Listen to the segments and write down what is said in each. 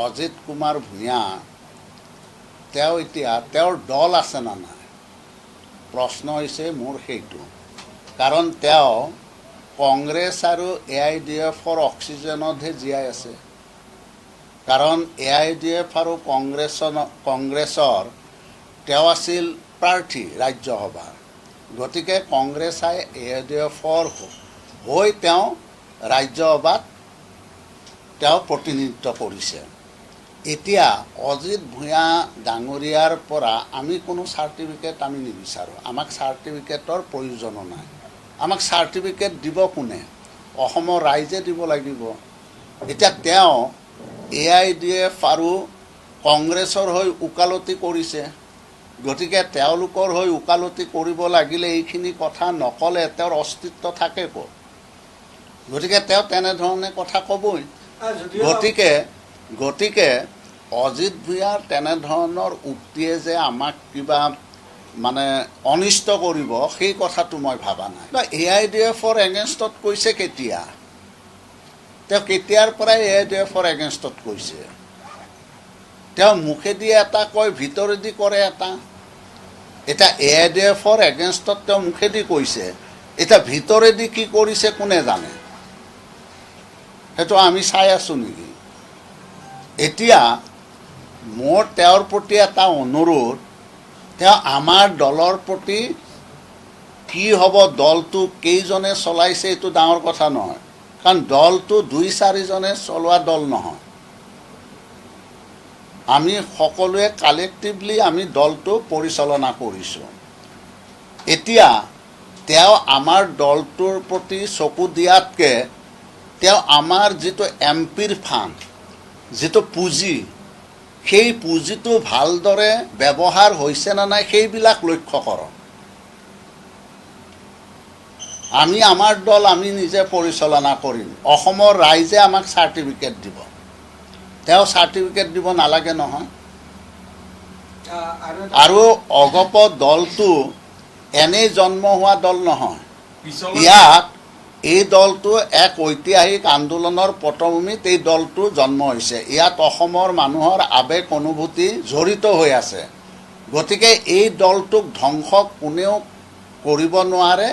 অজিত কুমাৰ ভূঞা তেওঁ এতিয়া তেওঁৰ দল আছে না নাই প্ৰশ্ন হৈছে মোৰ সেইটো। কাৰণ তেওঁ কংগ্ৰেছ আৰু AIDF-ৰ অক্সিজেনতহে জীয়াই আছে। কাৰণ AIDF আৰু কংগ্ৰেছৰ তেওঁ আছিল প্ৰাৰ্থী ৰাজ্যসভাৰ। গতিকে কংগ্ৰেছে AIDF-ৰ হৈ তেওঁ ৰাজ্যসভাত তেওঁ প্ৰতিনিধিত্ব কৰিছে। এতিয়া অজিত ভূঞা ডাঙৰীয়াৰ পৰা আমি কোনো চাৰ্টিফিকেট আমি নিবিচাৰোঁ। আমাক চাৰ্টিফিকেটৰ প্ৰয়োজনো নাই। আমাক চাৰ্টিফিকেট দিব কোনে? অসমৰ ৰাইজে দিব লাগিব। এতিয়া তেওঁ AIDF আৰু কংগ্ৰেছৰ হৈ ওকালতি কৰিছে। গতিকে তেওঁলোকৰ হৈ ওকালতি কৰিব লাগিলে এইখিনি কথা নক'লে তেওঁৰ অস্তিত্ব থাকে ক'ত? গতিকে তেওঁ তেনেধৰণে কথা ক'বই। গতিকে অজিত ভূঞাৰ তেনেধৰণৰ উক্তিয়ে যে আমাক কিবা মানে অনিষ্ট কৰিব সেই কথাটো মই ভাবা নাই। AIDF-ৰ এগেইনষ্টত কৈছে কেতিয়া? তেওঁ কেতিয়াৰ পৰাই AIDF-ৰ এগেইনষ্টত কৈছে? তেওঁ মুখেদি এটা কয়, ভিতৰেদি কৰে এটা। এতিয়া AIDF-ৰ এগেইনষ্টত তেওঁ মুখেদি কৈছে, এতিয়া ভিতৰেদি কি কৰিছে কোনে জানে? সেইটো আমি চাই আছোঁ নেকি? এতিয়া মোৰ তেওঁৰ প্ৰতি এটা অনুৰোধ, তেওঁ আমাৰ দলৰ প্ৰতি কি হ'ব, দলটো কেইজনে চলাইছে এইটো ডাঙৰ কথা নহয়। কাৰণ দলটো 2-4জনে চলোৱা দল নহয়। আমি সকলোৱে কালেক্টিভলি আমি দলটো পৰিচালনা কৰিছোঁ। এতিয়া তেওঁ আমাৰ দলটোৰ প্ৰতি চকু দিয়াতকৈ তেওঁ আমাৰ যিটো MPৰ ফাণ্ড, যিটো পুঁজি, সেই পুঁজিটো ভালদৰে ব্যৱহাৰ হৈছে নে নাই সেইবিলাক লক্ষ্য কৰক। আমি আমাৰ দল আমি নিজে পৰিচালনা কৰিম। অসমৰ ৰাইজে আমাক চাৰ্টিফিকেট দিব। তেওঁ চাৰ্টিফিকেট দিব নালাগে নহয়। আৰু অগপ দলটো এনেই জন্ম হোৱা দল নহয়। ইয়াত এই দলটো এক ঐতিহাসিক আন্দোলনৰ পটভূমিত এই দলটো জন্ম হৈছে। ইয়াত অসমৰ মানুহৰ আৱেগ অনুভূতি জড়িত হৈ আছে। গতিকে এই দলটোক ধ্বংস কোনেও কৰিব নোৱাৰে।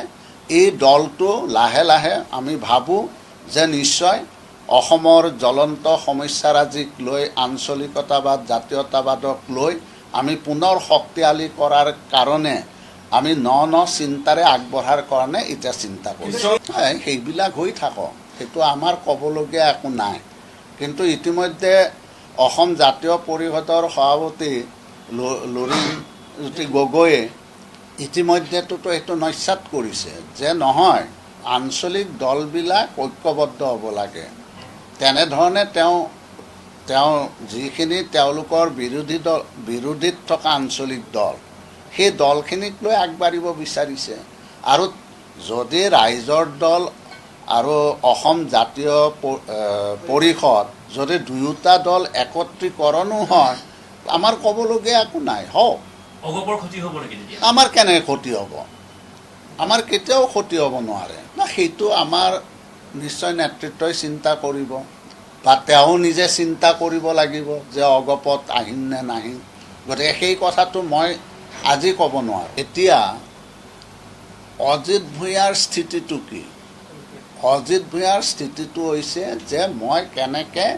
এই দলটো লাহে লাহে আমি ভাবোঁ যে নিশ্চয় অসমৰ জ্বলন্ত সমস্যাৰাজিক লৈ, আঞ্চলিকতাবাদ, জাতীয়তাবাদক লৈ আমি পুনৰ শক্তিশালী কৰাৰ কাৰণে আমি ন চিন্তাৰে আগবঢ়াৰ কাৰণে এতিয়া চিন্তা কৰিছোঁ। সেইবিলাক হৈ থাকক, সেইটো আমাৰ ক'বলগীয়া একো নাই। কিন্তু ইতিমধ্যে অসম জাতীয় পৰিষদৰ সভাপতি লুৰিণজ্যোতি গগৈয়ে ইতিমধ্যেতো এইটো নস্যাৎ কৰিছে যে নহয়, আঞ্চলিক দলবিলাক ঐক্যবদ্ধ হ'ব লাগে। তেনেধৰণে তেওঁ যিখিনি তেওঁলোকৰ বিৰোধীত থকা আঞ্চলিক দল, সেই দলখিনিক লৈ আগবাঢ়িব বিচাৰিছে। আৰু যদি ৰাইজৰ দল আৰু অসম জাতীয় পৰিষদ যদি দুয়োটা দল একত্ৰীকৰণো হয়, আমাৰ ক'বলগীয়া একো নাই। হওক, আমাৰ কেনেকৈ ক্ষতি হ'ব? আমাৰ কেতিয়াও ক্ষতি হ'ব নোৱাৰে না। সেইটো আমাৰ নিশ্চয় নেতৃত্বই চিন্তা কৰিব বা তেওঁ নিজে চিন্তা কৰিব লাগিব যে অগপত আহিম নে নাহিম। গতিকে সেই কথাটো মই আজি ক'ব নোৱাৰোঁ। এতিয়া অজিত ভূঞাৰ স্থিতিটো কি? অজিত ভূঞাৰ স্থিতিটো হৈছে যে মই কেনেকৈ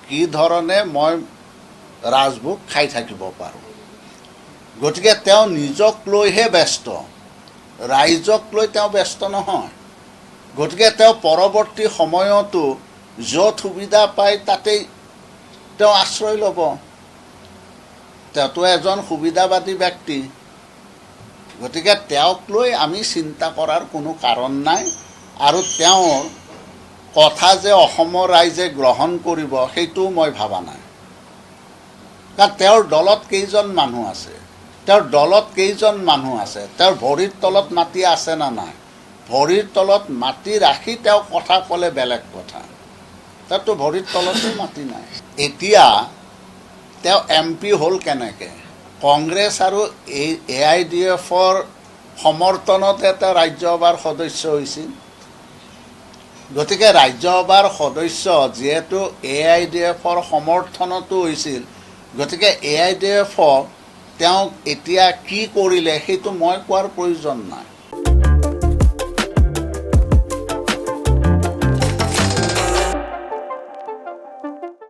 কি ধৰণে মই ৰাজভোগ খাই থাকিব পাৰোঁ। গতিকে তেওঁ নিজক লৈহে ব্যস্ত, ৰাইজক লৈ তেওঁ ব্যস্ত নহয়। গতিকে তেওঁ পৰৱৰ্তী সময়তো য'ত সুবিধা পায় তাতেই তেওঁ আশ্ৰয় ল'ব। তেওঁতো এজন সুবিধাবাদী ব্যক্তি। গতিকে তেওঁক লৈ আমি চিন্তা কৰাৰ কোনো কাৰণ নাই। আৰু তেওঁৰ কথা যে অসমৰ ৰাইজে গ্ৰহণ কৰিব সেইটোও মই ভবা নাই। কাৰণ তেওঁৰ দলত কেইজন মানুহ আছে? তেওঁৰ ভৰিৰ তলত মাটি আছে না নাই? ভৰিৰ তলত মাটি ৰাখি তেওঁ কথা ক'লে বেলেগ কথা। তেওঁতো ভৰিৰ তলতো মাটি নাই। এতিয়া তেওঁ MP হ'ল কেনেকৈ? কংগ্ৰেছ আৰু AIDF-ৰ সমৰ্থনতে তেওঁ ৰাজ্যসভাৰ সদস্য হৈছিল। গতিকে ৰাজ্যসভাৰ সদস্য যিহেতু AIDFৰ সমৰ্থনতো হৈছিল, গতিকে AIDF তেওঁক এতিয়া কি কৰিলে সেইটো মই কোৱাৰ প্ৰয়োজন নাই।